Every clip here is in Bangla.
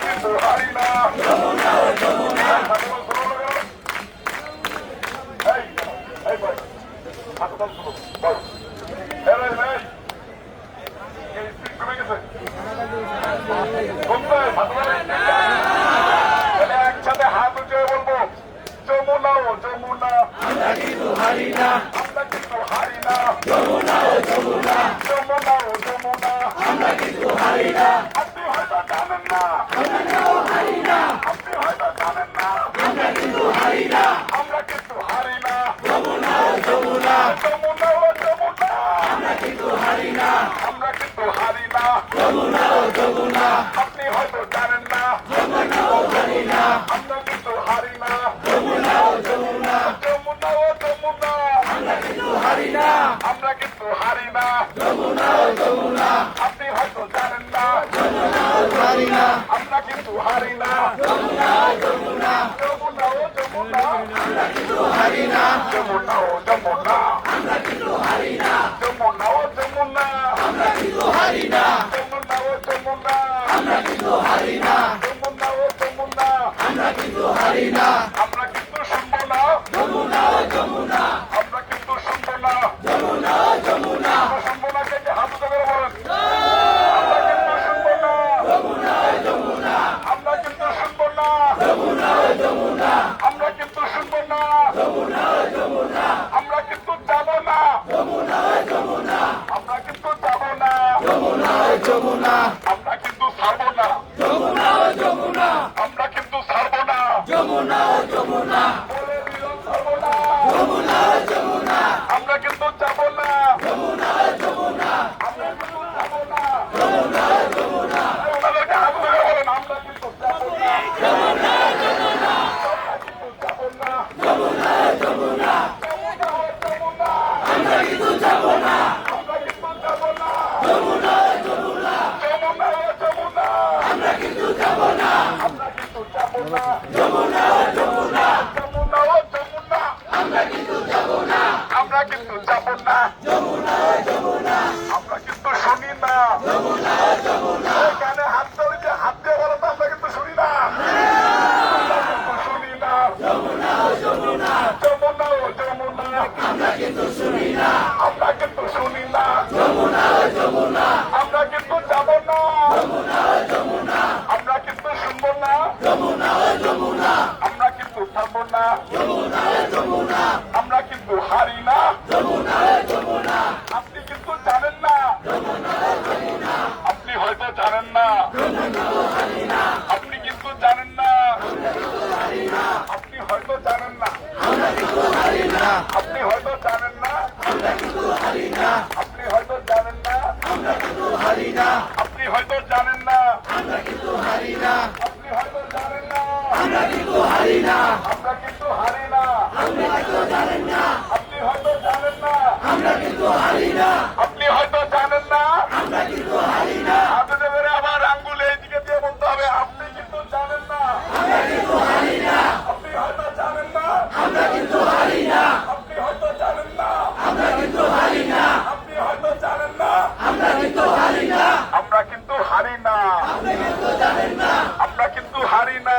কিন্তু হারি না। একসাথে হাত উঠে বলবো, যমুনা ও যমুনা, আমরা কিন্তু হারি না, আমরা কিন্তু হারি না। যমুনা ও যমুনা, যমুনা ও যমুনা, আমরা কিন্তু হারি না, আপনি হয়তো জানেন না, আমরাও হারি না, আপনি হয়তো জানেন না, আমরা কিন্তু হারি না, আমরা কিন্তু হারি না। যমুনা ও যমুনা, যমুনা ও যমুনা, আমরা কিন্তু হারি না, আমরা কিন্তু হারি না। যমুনা ও যমুনা, আপনি হয়তো জানেন না, আমরাও হারি না, আমরা কিন্তু হারি না। যমুনা ও যমুনা, যমুনা ও যমুনা, আমরা কিন্তু হারি না, আমরা কিন্তু হারি না। যমুনা ও যমুনা, আপনি হয়তো জানেন না, হারি না, আমরা কিন্তু হারি না। যমুনা ও যমুনা, যমুনা ও যমুনা, আমরা কিন্তু হারি না, যমুনা ও যমুনা, আমরা কিন্তু হারি না, যমুনা ও যমুনা, আমরা কিন্তু হারি না, যমুনা ও যমুনা, আমরা কিন্তু হারি না, যমুনা ও যমুনা, আমরা কিন্তু হারি না, আমরা কিন্তু শুনবো না, যমুনা ও যমুনা, আমরা কিন্তু শুনবো না। যমুনা ও যমুনা, আমরা শুনবো না, কে কে হাত উঁচু করে বলেন, আমরা কিন্তু শুনবো না, যমুনা ও যমুনা, আমরা কিন্তু শুনবো না, যমুনা ও যমুনা, আমরা কিন্তু শুনবো না, যমুনা ও যমুনা, আমরা কিন্তু যাবো না, যমুনা ও যমুনা, আমরা কিন্তু যাবো না, যমুনা ও যমুনা, আমরা কিন্তু ছাড়বো না, যমুনা ও যমুনা, আমরা কিন্তু ছাড়বো না, যমুনা ও যমুনা, বলে দিলাম ছাড়বো না, যমুনা ও যমুনা, আমরা কিন্তু যাবো না, যমুনা ও যমুনা, আমরা কিন্তু যাবো না। যমুনা ও যমুনা, ওনাদেরকে হাত ধরে বলেন, আমরা কিন্তু যাবো না, যমুনা ও যমুনা, আমরা কিন্তু যাবো না, যমুনা ও যমুনা, যমুনা ও যমুনা, আমরা কিন্তু যাব না, আমরা কিন্তু যাবো না, যমুনা ও যমুনা, যমুনা ও যমুনা, আমরা কিন্তু যাব না, আমরা কিন্তু যাবো না, যমুনা ও যমুনা, যমুনা ও যমুনা, আমরা কিন্তু যাব না, আমরা কিন্তু যাবো না, যমুনা ও যমুনা, আমরা কিন্তু শুনি না। যমুনা ও যমুনা, এখানে হাত ধরে যে হাত দিয়ে বলো তো, আমরা কিন্তু শুনি না, আমরা কিন্তু শুনি না। যমুনা ও যমুনা, যমুনা ও যমুনা, আমরা কিন্তু শুনি না, আমরা কিন্তু শুনি না, যমুনা ও যমুনা, আমরা কিন্তু যাবো না, যমুনা ও যমুনা, আমরা কিন্তু শুনবো না, যমুনা ও যমুনা, আমরা কিন্তু থাকবো না, যমুনা ও যমুনা, আমরা কিন্তু হারি না। যমুনা ও যমুনা, আপনি কিন্তু জানেন না, আপনি হয়তো জানেন না, আপনি কিন্তু জানেন না, আপনি হয়তো জানেন না, আমরা কিন্তু হারি না, আপনি হয়তো জানেন না, আমরা কিন্তু হারি না, আপনি হয়তো জানেন না, আমরা কিন্তু হারি না, আপনি হয়তো জানেন না, আমরা কিন্তু হারি না, আপনি হয়তো জানেন না, আমরা কিন্তু হারি না, আমরা কিন্তু হারি না, আপনি হয়তো জানেন না, আপনি হয়তো জানেন না, আমরা কিন্তু হারি না, আপনি হয়তো জানেন না। আমরা কিন্তু হারি না, হাতে ধরে আবার আঙ্গুলে এইদিকে দিয়ে বলতে হবে, আপনি কিন্তু জানেন না, আমরা কিন্তু হারি না, আপনি হয়তো জানেন না, আমরা কিন্তু হারি না, আপনি হয়তো জানেন না, আমরা কিন্তু হারি না, আপনি হয়তো জানেন না, আমরা কিন্তু হারি না, আমরা কিন্তু হারি না, আপনি কিন্তু জানেন না, আমরা কিন্তু হারি না।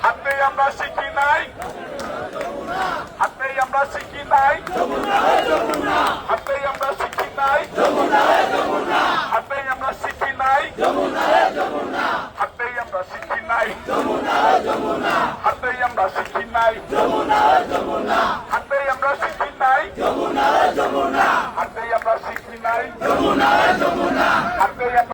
হাতেই আমরা শিখি নাই, হাতেই আমরা শিখি নাই, যমুনা ও যমুনা, হাতেই আমরা শিখি নাই, যমুনা ও যমুনা, হাতেই আমরা শিখি নাই, যমুনা ও যমুনা, হাতেই আমরা শিখি নাই, যমুনা ও যমুনা, হাতেই আমরা শিখি নাই। যমুনা ও যমুনা।